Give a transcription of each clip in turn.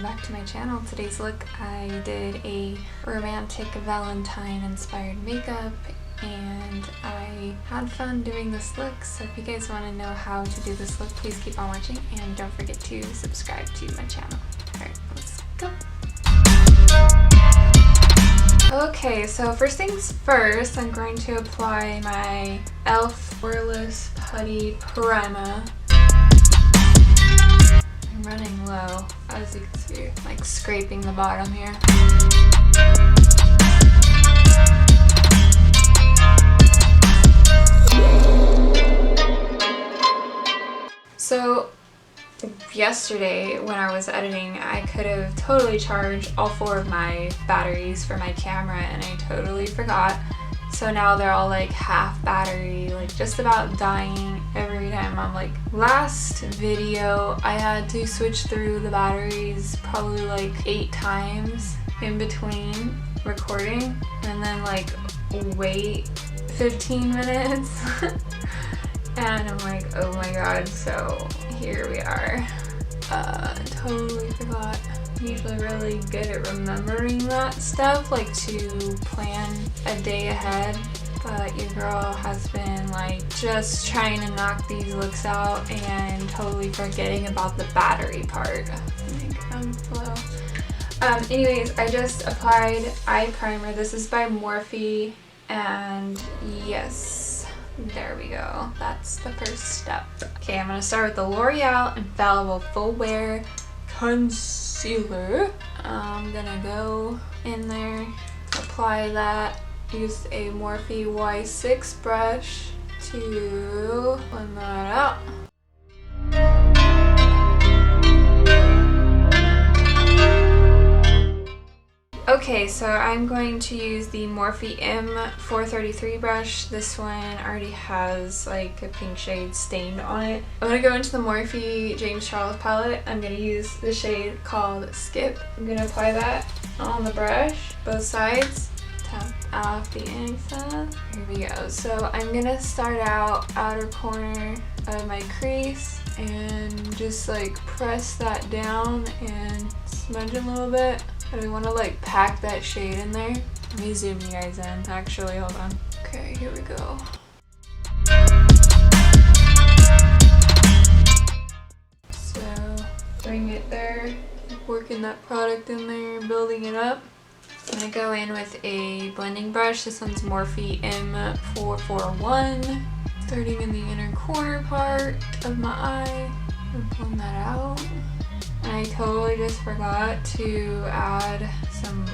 back to my channel. Today's look, I did a romantic Valentine inspired makeup and I had fun doing this look, so if you guys want to know how to do this look, please keep on watching and don't forget to subscribe to my channel. Alright, let's go! Okay, so first things first, I'm going to apply my e.l.f. Poreless Putty Primer. I'm running low, as you can see, like scraping the bottom here. So yesterday when I was editing, I could have totally charged all 4 of my batteries for my camera and I totally forgot. So now they're all like half battery, like just about dying every time I'm like. Last video I had to switch through the batteries probably like 8 times in between recording and then like wait 15 minutes. And I'm like, oh my god, so here we are. Totally forgot. I'm usually really good at remembering that stuff, like to plan a day ahead, but your girl has been like just trying to knock these looks out and totally forgetting about the battery part. Like, I'm slow. Anyways, I just applied eye primer. This is by Morphe, and yes, there we go. That's the first step. Okay, I'm gonna start with the L'Oreal Infallible Full Wear Concealer. I'm gonna go in there, apply that, use a Morphe Y6 brush to blend that out. Okay, so I'm going to use the Morphe M433 brush. This one already has like a pink shade stained on it. I'm going to go into the Morphe James Charles palette. I'm going to use the shade called Skip. I'm going to apply that on the brush, both sides. Tap off the excess. Here we go. So I'm going to start out outer corner of my crease and just like press that down and smudge a little bit. But I want to like pack that shade in there. Let me zoom you guys in. Actually, hold on. Okay, here we go. So, bring it there, working that product in there, building it up. I'm going to go in with a blending brush. This one's Morphe M441. Starting in the inner corner part of my eye. And blend that out. I totally just forgot to add some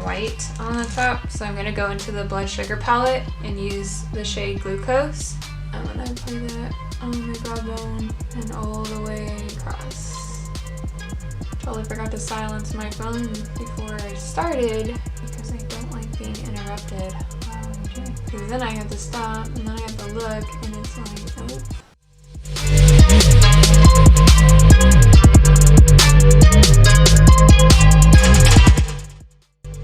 white on the top, so I'm going to go into the Blood Sugar palette and use the shade Glucose. I'm going to apply that on my brow bone and all the way across. Totally forgot to silence my phone before I started because I don't like being interrupted while I'm doing it. Because then I have to stop and then I have to look and it's like, oh.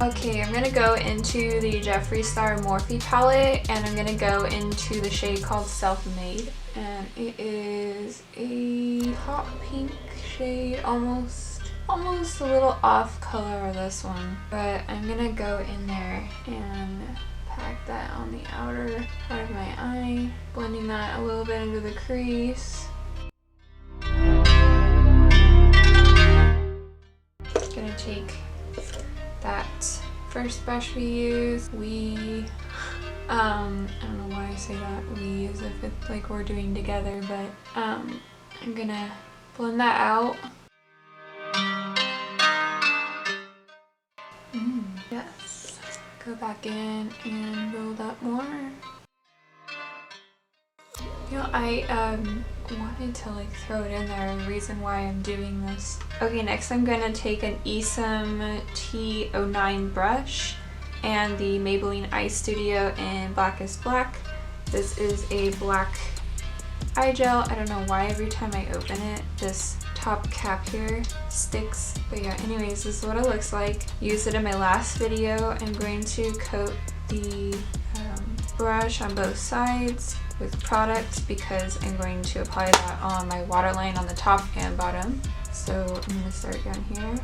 Okay, I'm going to go into the Jeffree Star Morphe palette and I'm going to go into the shade called Self-Made. And it is a hot pink shade, almost a little off color of this one. But I'm going to go in there and pack that on the outer part of my eye, blending that a little bit into the crease. Gonna take that first brush we used. I don't know why I say that we as if it's like we're doing together, but I'm gonna blend that out. Yes. Go back in and build up more. You know, I wanted to like throw it in there, the reason why I'm doing this. Okay, next I'm gonna take an Esom T09 brush and the Maybelline Eye Studio in Blackest Black. This is a black eye gel. I don't know why every time I open it, this top cap here sticks. But yeah, anyways, this is what it looks like. Used it in my last video. I'm going to coat the brush on both sides with product because I'm going to apply that on my waterline on the top and bottom. So I'm going to start down here.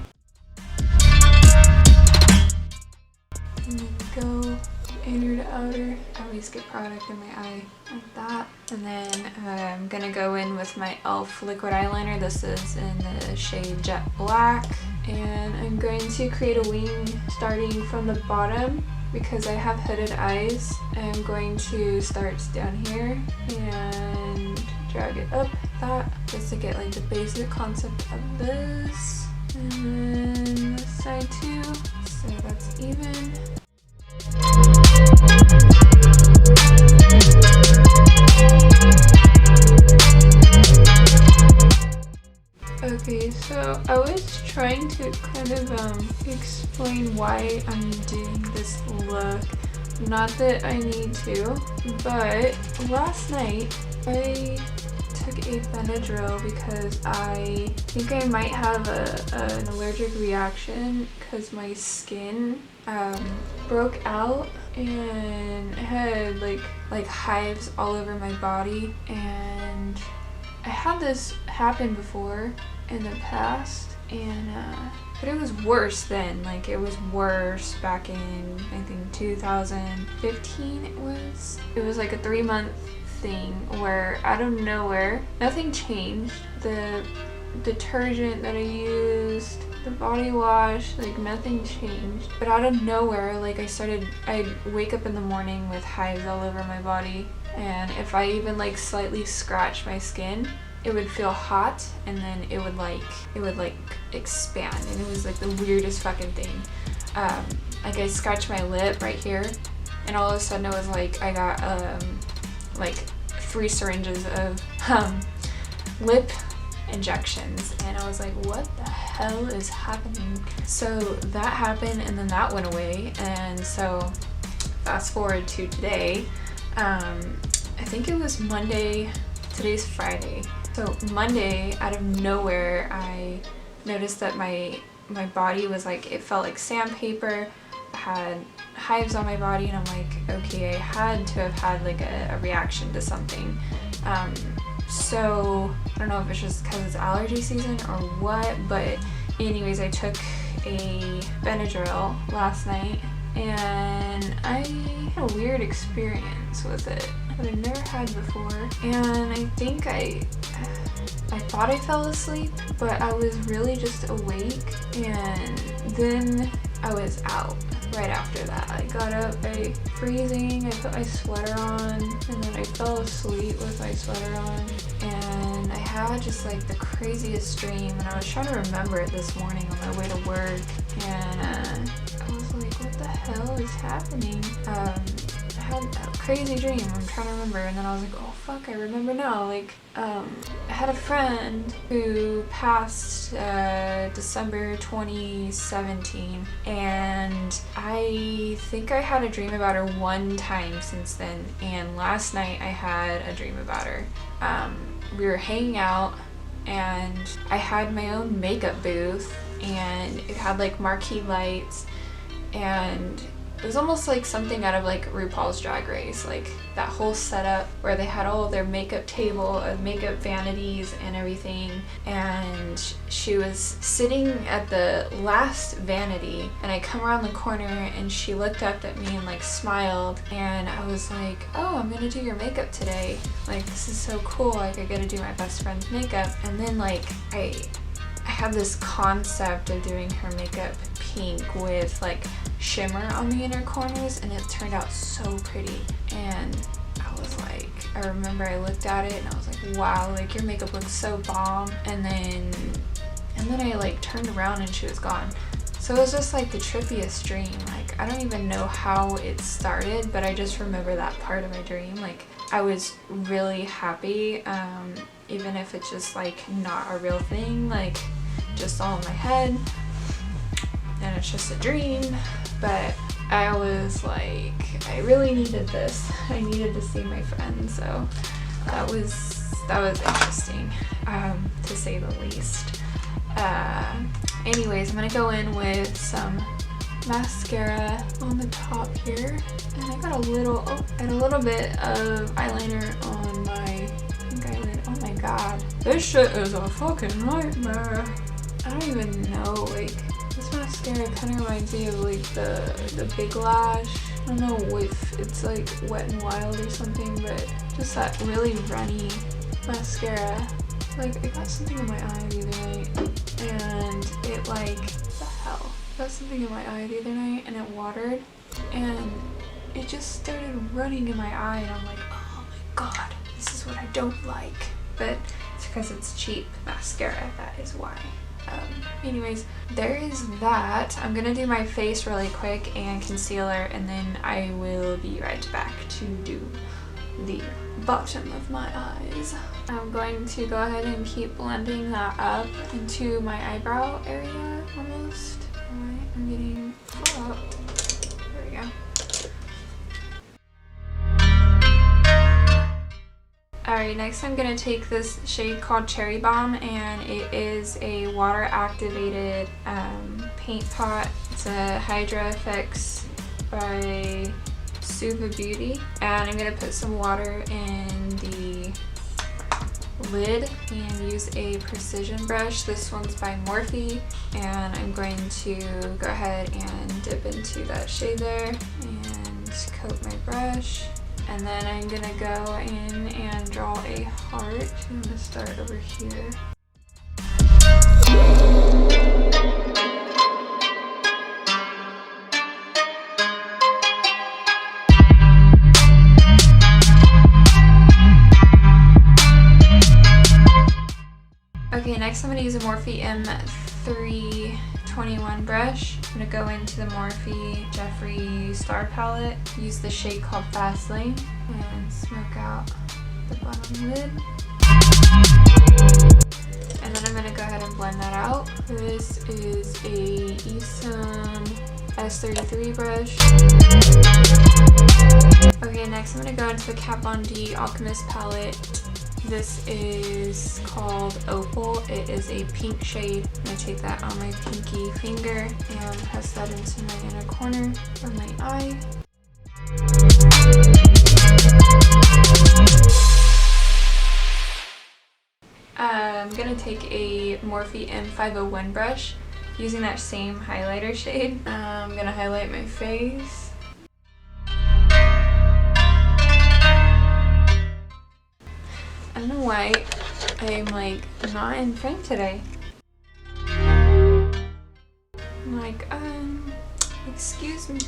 And then go inner to outer. I always get product in my eye like that. And then I'm gonna go in with my e.l.f. liquid eyeliner. This is in the shade Jet Black. And I'm going to create a wing starting from the bottom because I have hooded eyes. I'm going to start down here and drag it up like that just to get like the basic concept of this. And then this side too, so that's even. Okay, so I was trying to kind of explain why I'm doing this look. Not that I need to, but last night I took a Benadryl because I think I might have an allergic reaction because my skin broke out and I had like hives all over my body, and I had this happen before in the past, and but it was worse then. Like it was worse back in I think 2015 it was like a 3-month thing where out of nowhere nothing changed. The detergent that I used, the body wash, like nothing changed, but out of nowhere like I'd wake up in the morning with hives all over my body, and if I even like slightly scratch my skin it would feel hot, and then it would expand, and it was like the weirdest fucking thing. Like I scratched my lip right here, and all of a sudden it was like I got like 3 syringes of lip injections, and I was like, what the hell is happening? So that happened, and then that went away, and so fast forward to today. I think it was Monday. Today's Friday. So Monday, out of nowhere, I noticed that my body was like, it felt like sandpaper. I had hives on my body, and I'm like, okay, I had to have had like a reaction to something. So I don't know if it's just because it's allergy season or what, but anyways, I took a Benadryl last night, and I had a weird experience with it that I've never had before. And I think I thought I fell asleep, but I was really just awake, and then I was out right after that. I got up, freezing, I put my sweater on, and then I fell asleep with my sweater on, and I had just like the craziest dream, and I was trying to remember it this morning on my way to work, and I was like, what the hell is happening? I had a crazy dream, I'm trying to remember, and then I was like, oh fuck, I remember now. Like, I had a friend who passed December 2017, and I think I had a dream about her one time since then, and last night I had a dream about her. We were hanging out, and I had my own makeup booth, and it had like marquee lights, and it was almost like something out of like RuPaul's Drag Race, like that whole setup where they had all of their makeup table, makeup vanities and everything, and she was sitting at the last vanity, and I come around the corner and she looked up at me and like smiled, and I was like, oh, I'm gonna do your makeup today, like this is so cool, like I get to do my best friend's makeup. And then like I had this concept of doing her makeup pink with like shimmer on the inner corners, and it turned out so pretty, and I was like, I remember I looked at it and I was like, wow, like your makeup looks so bomb. And then I like turned around and she was gone. So it was just like the trippiest dream. Like I don't even know how it started, but I just remember that part of my dream. Like I was really happy, even if it's just like not a real thing, like just all in my head and it's just a dream. But I was like, I really needed this. I needed to see my friend, so that was interesting, to say the least. Anyways, I'm gonna go in with some mascara on the top here, and I got a little bit of eyeliner on my pink eyelid. Oh my god, this shit is a fucking nightmare. I don't even know, like, this mascara mascara kind of reminds me of like the Big Lash. I don't know if it's like Wet n Wild or something, but just that really runny mascara. Like, I got something in my eye the other night, and it like, what the hell? I got something in my eye the other night, and it watered, and it just started running in my eye, and I'm like, oh my god, this is what I don't like. But it's because it's cheap mascara, that is why. Anyways, there is that. I'm gonna do my face really quick and concealer, and then I will be right back to do the bottom of my eyes. I'm going to go ahead and keep blending that up into my eyebrow area almost. Alright, I'm getting fucked. There we go. Alright, next I'm going to take this shade called Cherry Bomb, and it is a water activated paint pot. It's a Hydra Effects by Suva Beauty, and I'm going to put some water in the lid and use a precision brush. This one's by Morphe, and I'm going to go ahead and dip into that shade there and coat my brush. And then I'm gonna go in and draw a heart. I'm gonna start over here. Okay, next I'm gonna use a Morphe M321 brush. I'm gonna go into the Morphe Jeffree Star Palette, use the shade called Fast Lane, and smoke out the bottom lid. And then I'm gonna go ahead and blend that out. This is a Esom S33 brush. Okay, next I'm gonna go into the Kat Von D Alchemist palette. This is called Opal. It is a pink shade. I'm going to take that on my pinky finger and press that into my inner corner of my eye. I'm going to take a Morphe M501 brush using that same highlighter shade. I'm going to highlight my face. I don't know why I'm like not in frame today. I'm like, excuse me.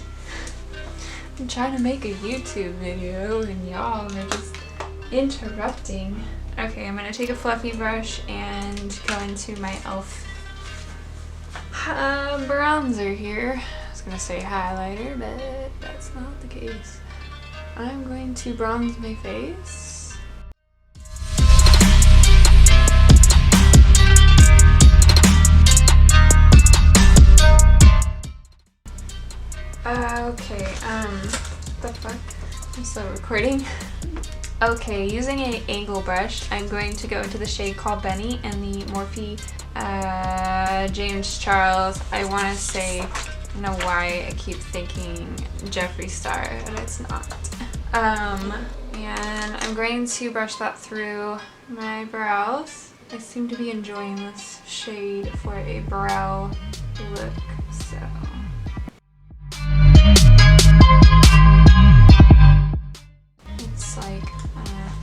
I'm trying to make a YouTube video and y'all are just interrupting. Okay, I'm gonna take a fluffy brush and go into my e.l.f. Bronzer here. I was gonna say highlighter, but that's not the case. I'm going to bronze my face. Okay, the fuck? I'm still recording. Okay, using an angle brush, I'm going to go into the shade called Benny and the Morphe James Charles. I want to say, I don't know why I keep thinking Jeffree Star, but it's not. And I'm going to brush that through my brows. I seem to be enjoying this shade for a brow look, so. It's like,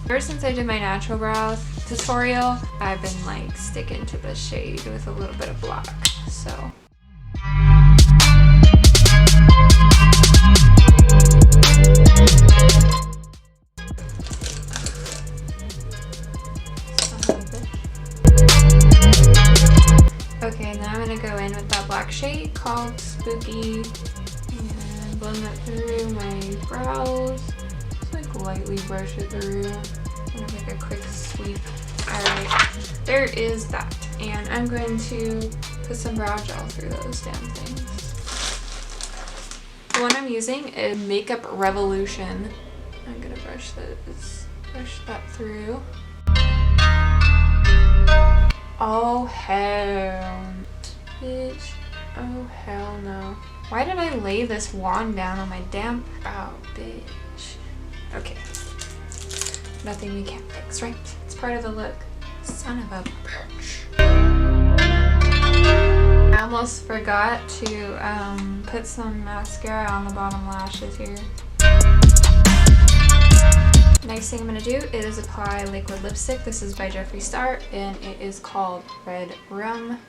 ever since I did my natural brows tutorial, I've been like sticking to this shade with a little bit of black, so. Okay, now I'm going to go in with that black shade called Spooky and blend that through my brows. Just like lightly brush it through. Kind of like a quick sweep. Alright, there is that. And I'm going to put some brow gel through those damn things. The one I'm using is Makeup Revolution. I'm going to brush that through. Oh hell, bitch. Oh hell no. Why did I lay this wand down on my damn brow, bitch? Okay. Nothing we can't fix, right? It's part of the look. Son of a bitch. I almost almost forgot to put some mascara on the bottom lashes here. Next thing I'm going to do is apply liquid lipstick. This is by Jeffree Star and it is called Red Rum.